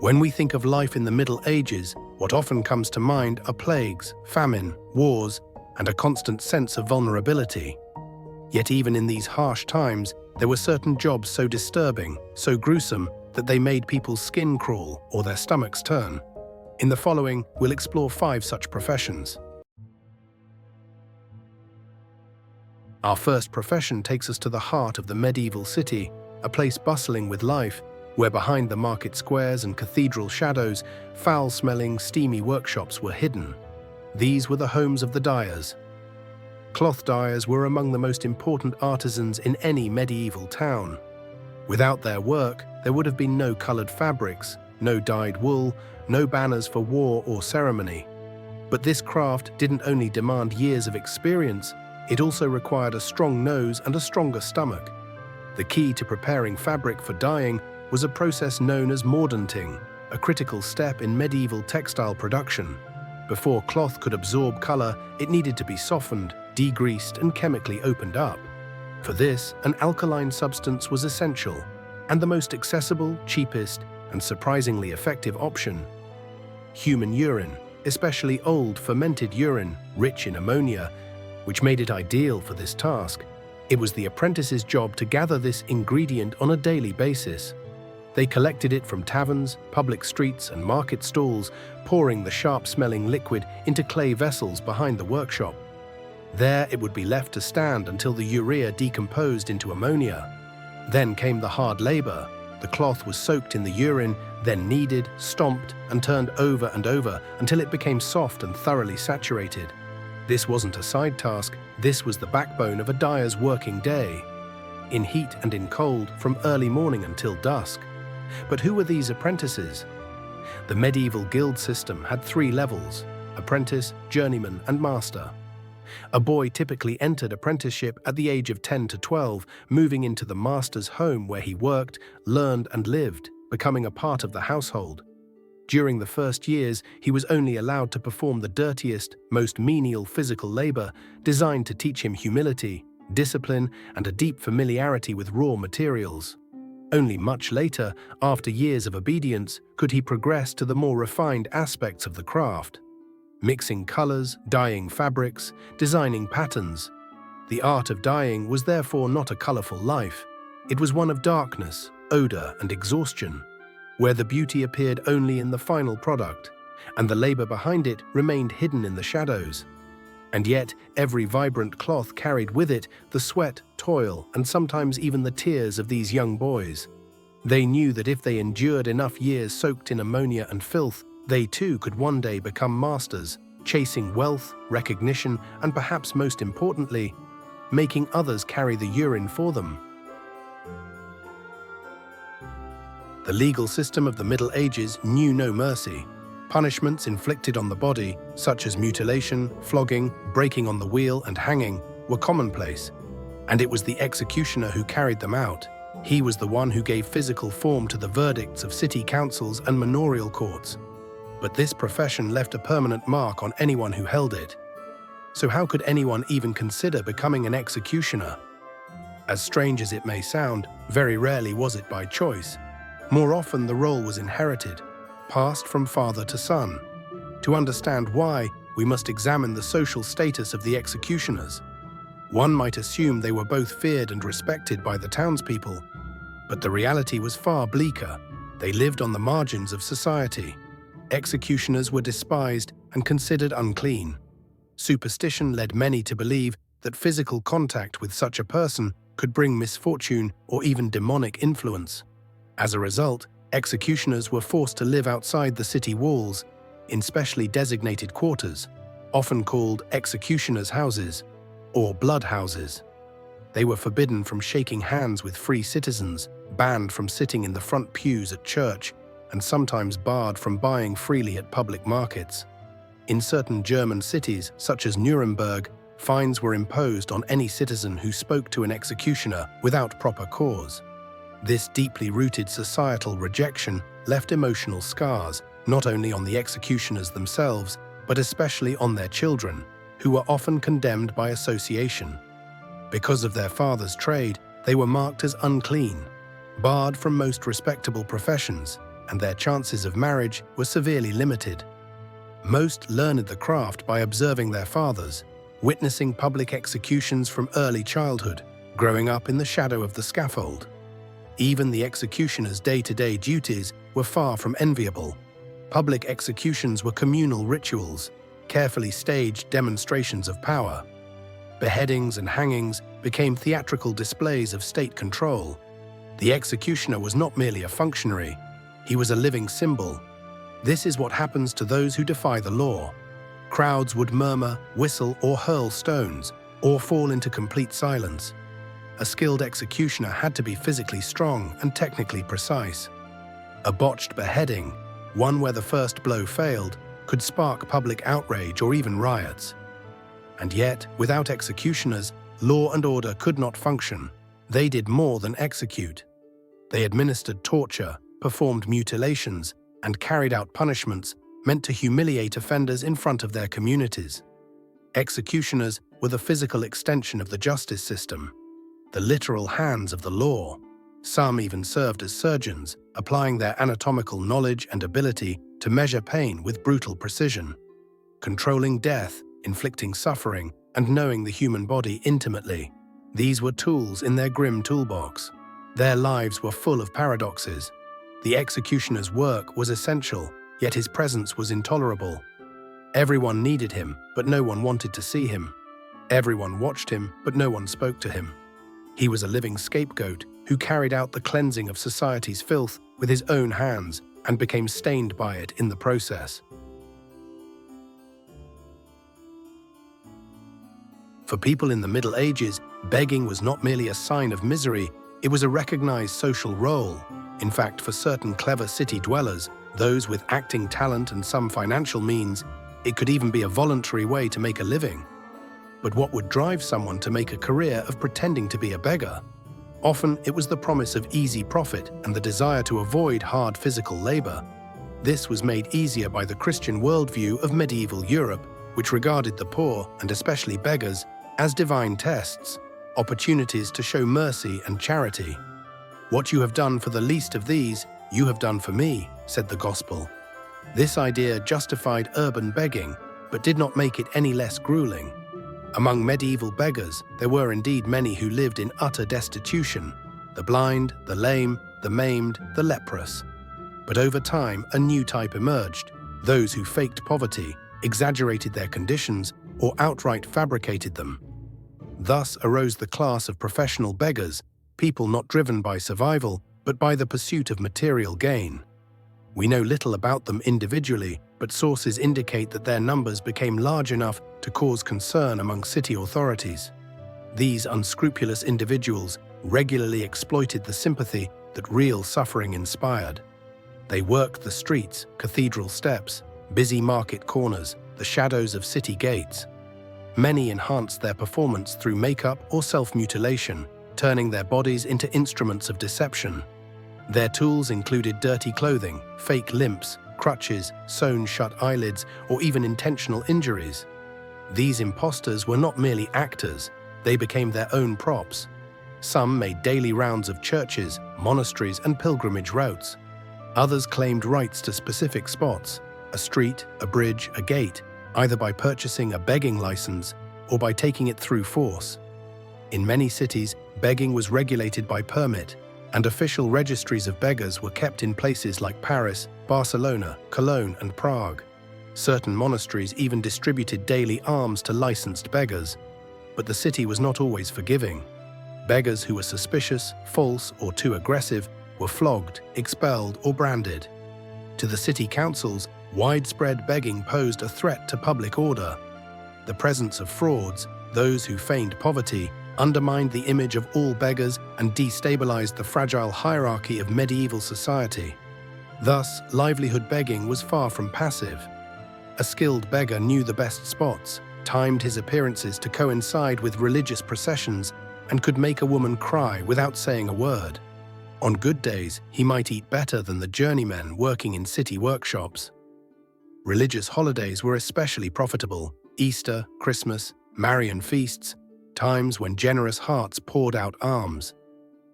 When we think of life in the Middle Ages, what often comes to mind are plagues, famine, wars, and a constant sense of vulnerability. Yet even in these harsh times, there were certain jobs so disturbing, so gruesome, that they made people's skin crawl or their stomachs turn. In the following, we'll explore 5 such professions. Our first profession takes us to the heart of the medieval city, a place bustling with life, where behind the market squares and cathedral shadows, foul-smelling, steamy workshops were hidden. These were the homes of the dyers. Cloth dyers were among the most important artisans in any medieval town. Without their work, there would have been no colored fabrics, no dyed wool, no banners for war or ceremony. But this craft didn't only demand years of experience, it also required a strong nose and a stronger stomach. The key to preparing fabric for dyeing was a process known as mordanting, a critical step in medieval textile production. Before cloth could absorb color, it needed to be softened, degreased, and chemically opened up. For this, an alkaline substance was essential, and the most accessible, cheapest, and surprisingly effective option: human urine, especially old fermented urine, rich in ammonia, which made it ideal for this task. It was the apprentice's job to gather this ingredient on a daily basis. They collected it from taverns, public streets, and market stalls, pouring the sharp-smelling liquid into clay vessels behind the workshop. There it would be left to stand until the urea decomposed into ammonia. Then came the hard labor. The cloth was soaked in the urine, then kneaded, stomped, and turned over and over until it became soft and thoroughly saturated. This wasn't a side task, this was the backbone of a dyer's working day, in heat and in cold, from early morning until dusk. But who were these apprentices? The medieval guild system had 3 levels: apprentice, journeyman, and master. A boy typically entered apprenticeship at the age of 10 to 12, moving into the master's home where he worked, learned, and lived, becoming a part of the household. During the first years, he was only allowed to perform the dirtiest, most menial physical labor, designed to teach him humility, discipline, and a deep familiarity with raw materials. Only much later, after years of obedience, could he progress to the more refined aspects of the craft: mixing colors, dyeing fabrics, designing patterns. The art of dyeing was therefore not a colorful life. It was one of darkness, odor, and exhaustion, where the beauty appeared only in the final product, and the labor behind it remained hidden in the shadows. And yet, every vibrant cloth carried with it the sweat, toil, and sometimes even the tears of these young boys. They knew that if they endured enough years soaked in ammonia and filth, they too could one day become masters, chasing wealth, recognition, and perhaps most importantly, making others carry the urine for them. The legal system of the Middle Ages knew no mercy. Punishments inflicted on the body, such as mutilation, flogging, breaking on the wheel, and hanging, were commonplace. And it was the executioner who carried them out. He was the one who gave physical form to the verdicts of city councils and manorial courts. But this profession left a permanent mark on anyone who held it. So how could anyone even consider becoming an executioner? As strange as it may sound, very rarely was it by choice. More often the role was inherited, passed from father to son. To understand why, we must examine the social status of the executioners. One might assume they were both feared and respected by the townspeople, but the reality was far bleaker. They lived on the margins of society. Executioners were despised and considered unclean. Superstition led many to believe that physical contact with such a person could bring misfortune or even demonic influence. As a result, executioners were forced to live outside the city walls, in specially designated quarters, often called executioners' houses or blood houses. They were forbidden from shaking hands with free citizens, banned from sitting in the front pews at church, and sometimes barred from buying freely at public markets. In certain German cities, such as Nuremberg, fines were imposed on any citizen who spoke to an executioner without proper cause. This deeply rooted societal rejection left emotional scars, not only on the executioners themselves, but especially on their children, who were often condemned by association. Because of their father's trade, they were marked as unclean, barred from most respectable professions, and their chances of marriage were severely limited. Most learned the craft by observing their fathers, witnessing public executions from early childhood, growing up in the shadow of the scaffold. Even the executioner's day-to-day duties were far from enviable. Public executions were communal rituals, carefully staged demonstrations of power. Beheadings and hangings became theatrical displays of state control. The executioner was not merely a functionary, he was a living symbol. This is what happens to those who defy the law. Crowds would murmur, whistle, or hurl stones, or fall into complete silence. A skilled executioner had to be physically strong and technically precise. A botched beheading, one where the first blow failed, could spark public outrage or even riots. And yet, without executioners, law and order could not function. They did more than execute. They administered torture, performed mutilations, and carried out punishments meant to humiliate offenders in front of their communities. Executioners were the physical extension of the justice system, the literal hands of the law. Some even served as surgeons, applying their anatomical knowledge and ability to measure pain with brutal precision. Controlling death, inflicting suffering, and knowing the human body intimately. These were tools in their grim toolbox. Their lives were full of paradoxes. The executioner's work was essential, yet his presence was intolerable. Everyone needed him, but no one wanted to see him. Everyone watched him, but no one spoke to him. He was a living scapegoat who carried out the cleansing of society's filth with his own hands and became stained by it in the process. For people in the Middle Ages, begging was not merely a sign of misery, it was a recognized social role. In fact, for certain clever city dwellers, those with acting talent and some financial means, it could even be a voluntary way to make a living. But what would drive someone to make a career of pretending to be a beggar? Often, it was the promise of easy profit and the desire to avoid hard physical labor. This was made easier by the Christian worldview of medieval Europe, which regarded the poor, and especially beggars, as divine tests, opportunities to show mercy and charity. "What you have done for the least of these, you have done for me," said the Gospel. This idea justified urban begging, but did not make it any less grueling. Among medieval beggars, there were indeed many who lived in utter destitution: the blind, the lame, the maimed, the leprous. But over time, a new type emerged: those who faked poverty, exaggerated their conditions, or outright fabricated them. Thus arose the class of professional beggars, people not driven by survival, but by the pursuit of material gain. We know little about them individually, but sources indicate that their numbers became large enough to cause concern among city authorities. These unscrupulous individuals regularly exploited the sympathy that real suffering inspired. They worked the streets, cathedral steps, busy market corners, the shadows of city gates. Many enhanced their performance through makeup or self-mutilation, turning their bodies into instruments of deception. Their tools included dirty clothing, fake limps, crutches, sewn-shut eyelids, or even intentional injuries. These imposters were not merely actors, they became their own props. Some made daily rounds of churches, monasteries, and pilgrimage routes. Others claimed rights to specific spots: a street, a bridge, a gate, either by purchasing a begging license or by taking it through force. In many cities, begging was regulated by permit, and official registries of beggars were kept in places like Paris, Barcelona, Cologne, and Prague. Certain monasteries even distributed daily alms to licensed beggars. But the city was not always forgiving. Beggars who were suspicious, false, or too aggressive were flogged, expelled, or branded. To the city councils, widespread begging posed a threat to public order. The presence of frauds, those who feigned poverty, undermined the image of all beggars and destabilized the fragile hierarchy of medieval society. Thus, livelihood begging was far from passive. A skilled beggar knew the best spots, timed his appearances to coincide with religious processions, and could make a woman cry without saying a word. On good days, he might eat better than the journeymen working in city workshops. Religious holidays were especially profitable: Easter, Christmas, Marian feasts, times when generous hearts poured out alms.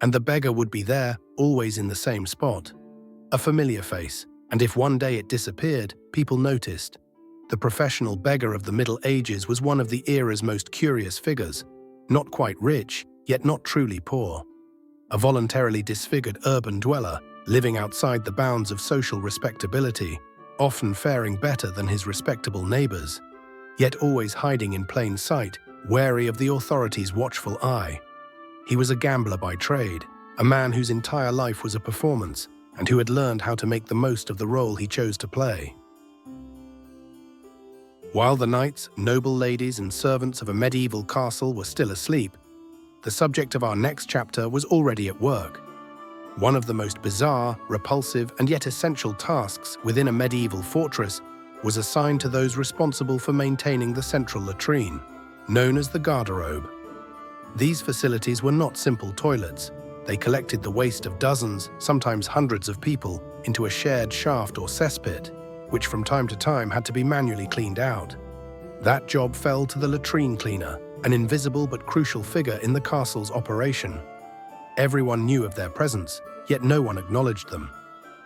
And the beggar would be there, always in the same spot. A familiar face, and if one day it disappeared, people noticed. The professional beggar of the Middle Ages was one of the era's most curious figures, not quite rich, yet not truly poor. A voluntarily disfigured urban dweller, living outside the bounds of social respectability, often faring better than his respectable neighbors, yet always hiding in plain sight, wary of the authorities' watchful eye. He was a gambler by trade, a man whose entire life was a performance, and who had learned how to make the most of the role he chose to play. While the knights, noble ladies, and servants of a medieval castle were still asleep, the subject of our next chapter was already at work. One of the most bizarre, repulsive, and yet essential tasks within a medieval fortress was assigned to those responsible for maintaining the central latrine, known as the garderobe. These facilities were not simple toilets. They collected the waste of dozens, sometimes hundreds of people, into a shared shaft or cesspit, which from time to time had to be manually cleaned out. That job fell to the latrine cleaner, an invisible but crucial figure in the castle's operation. Everyone knew of their presence, yet no one acknowledged them.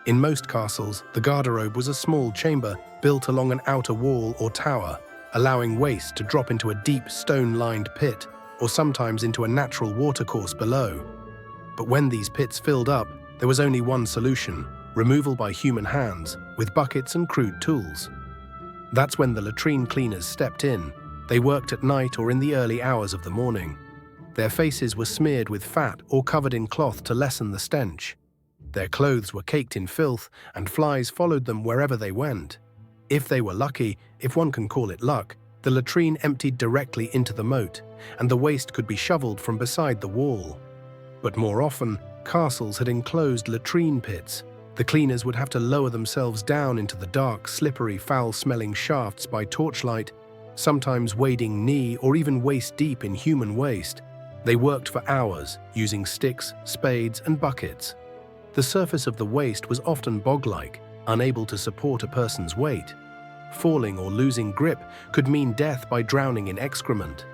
In most castles, the garderobe was a small chamber built along an outer wall or tower, allowing waste to drop into a deep stone-lined pit, or sometimes into a natural watercourse below. But when these pits filled up, there was only one solution: removal by human hands, with buckets and crude tools. That's when the latrine cleaners stepped in. They worked at night or in the early hours of the morning. Their faces were smeared with fat or covered in cloth to lessen the stench. Their clothes were caked in filth, and flies followed them wherever they went. If they were lucky, if one can call it luck, the latrine emptied directly into the moat, and the waste could be shoveled from beside the wall. But more often, castles had enclosed latrine pits. The cleaners would have to lower themselves down into the dark, slippery, foul-smelling shafts by torchlight, sometimes wading knee or even waist-deep in human waste. They worked for hours, using sticks, spades, and buckets. The surface of the waste was often bog-like, unable to support a person's weight. Falling or losing grip could mean death by drowning in excrement.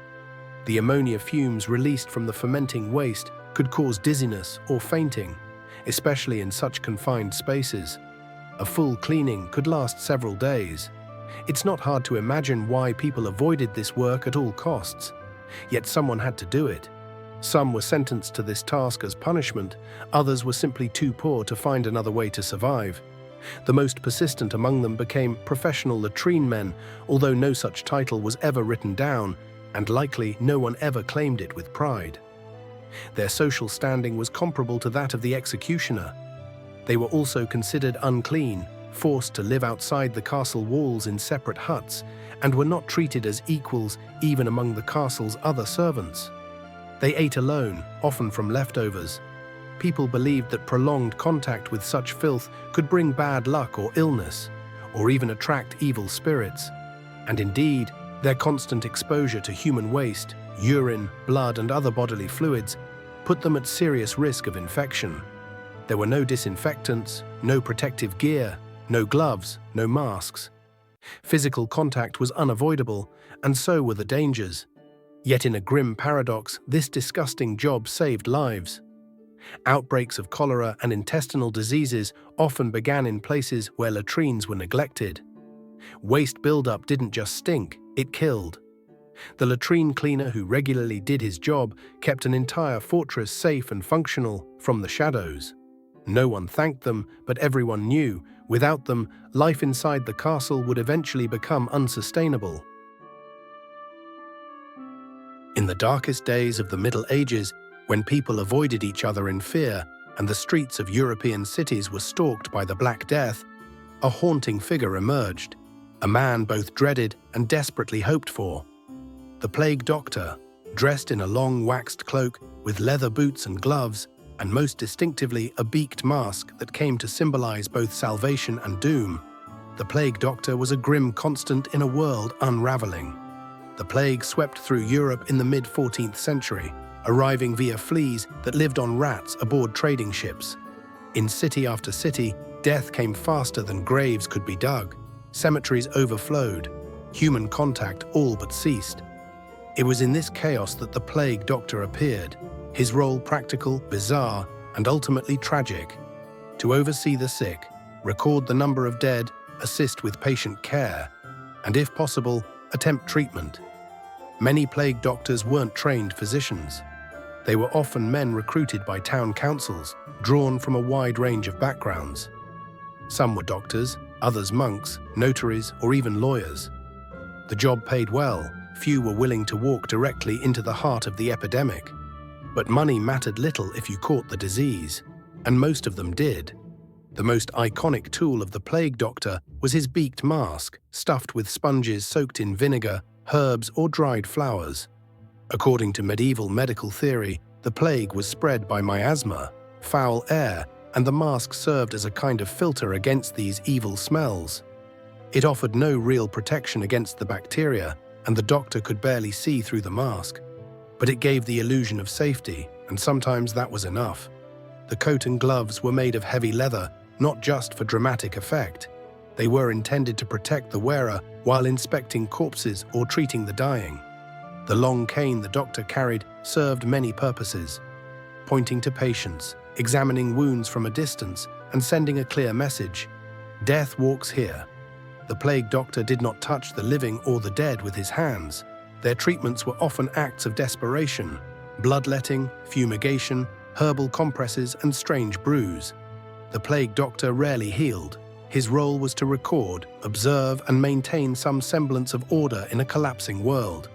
The ammonia fumes released from the fermenting waste could cause dizziness or fainting, especially in such confined spaces. A full cleaning could last several days. It's not hard to imagine why people avoided this work at all costs. Yet someone had to do it. Some were sentenced to this task as punishment, others were simply too poor to find another way to survive. The most persistent among them became professional latrine men, although no such title was ever written down, and likely no one ever claimed it with pride. Their social standing was comparable to that of the executioner. They were also considered unclean, forced to live outside the castle walls in separate huts, and were not treated as equals even among the castle's other servants. They ate alone, often from leftovers. People believed that prolonged contact with such filth could bring bad luck or illness, or even attract evil spirits. And indeed, their constant exposure to human waste, urine, blood, and other bodily fluids put them at serious risk of infection. There were no disinfectants, no protective gear, no gloves, no masks. Physical contact was unavoidable, and so were the dangers. Yet in a grim paradox, this disgusting job saved lives. Outbreaks of cholera and intestinal diseases often began in places where latrines were neglected. Waste buildup didn't just stink, it killed. The latrine cleaner who regularly did his job kept an entire fortress safe and functional from the shadows. No one thanked them, but everyone knew, without them, life inside the castle would eventually become unsustainable. In the darkest days of the Middle Ages, when people avoided each other in fear and the streets of European cities were stalked by the Black Death, a haunting figure emerged, a man both dreaded and desperately hoped for. The plague doctor, dressed in a long waxed cloak with leather boots and gloves, and most distinctively a beaked mask that came to symbolize both salvation and doom, the plague doctor was a grim constant in a world unraveling. The plague swept through Europe in the mid-14th century, arriving via fleas that lived on rats aboard trading ships. In city after city, death came faster than graves could be dug. Cemeteries overflowed. Human contact all but ceased. It was in this chaos that the plague doctor appeared, his role practical, bizarre, and ultimately tragic. to oversee the sick, record the number of dead, assist with patient care, and if possible, attempt treatment. Many plague doctors weren't trained physicians. They were often men recruited by town councils, drawn from a wide range of backgrounds. Some were doctors, others monks, notaries, or even lawyers. The job paid well, few were willing to walk directly into the heart of the epidemic. But money mattered little if you caught the disease, and most of them did. The most iconic tool of the plague doctor was his beaked mask, stuffed with sponges soaked in vinegar, herbs, or dried flowers. According to medieval medical theory, the plague was spread by miasma, foul air, and the mask served as a kind of filter against these evil smells. It offered no real protection against the bacteria, and the doctor could barely see through the mask. But it gave the illusion of safety, and sometimes that was enough. The coat and gloves were made of heavy leather, not just for dramatic effect. They were intended to protect the wearer while inspecting corpses or treating the dying. The long cane the doctor carried served many purposes, pointing to patients, examining wounds from a distance, and sending a clear message: death walks here. The plague doctor did not touch the living or the dead with his hands. Their treatments were often acts of desperation: bloodletting, fumigation, herbal compresses, and strange brews. The plague doctor rarely healed. His role was to record, observe, and maintain some semblance of order in a collapsing world.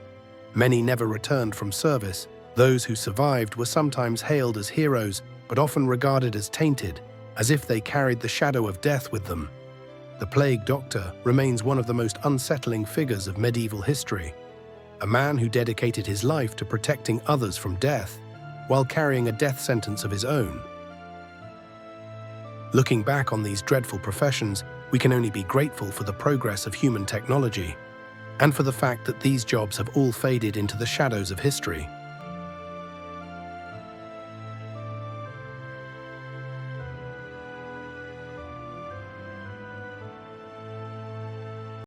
Many never returned from service. Those who survived were sometimes hailed as heroes, but often regarded as tainted, as if they carried the shadow of death with them. The plague doctor remains one of the most unsettling figures of medieval history. A man who dedicated his life to protecting others from death, while carrying a death sentence of his own. Looking back on these dreadful professions, we can only be grateful for the progress of human technology, and for the fact that these jobs have all faded into the shadows of history.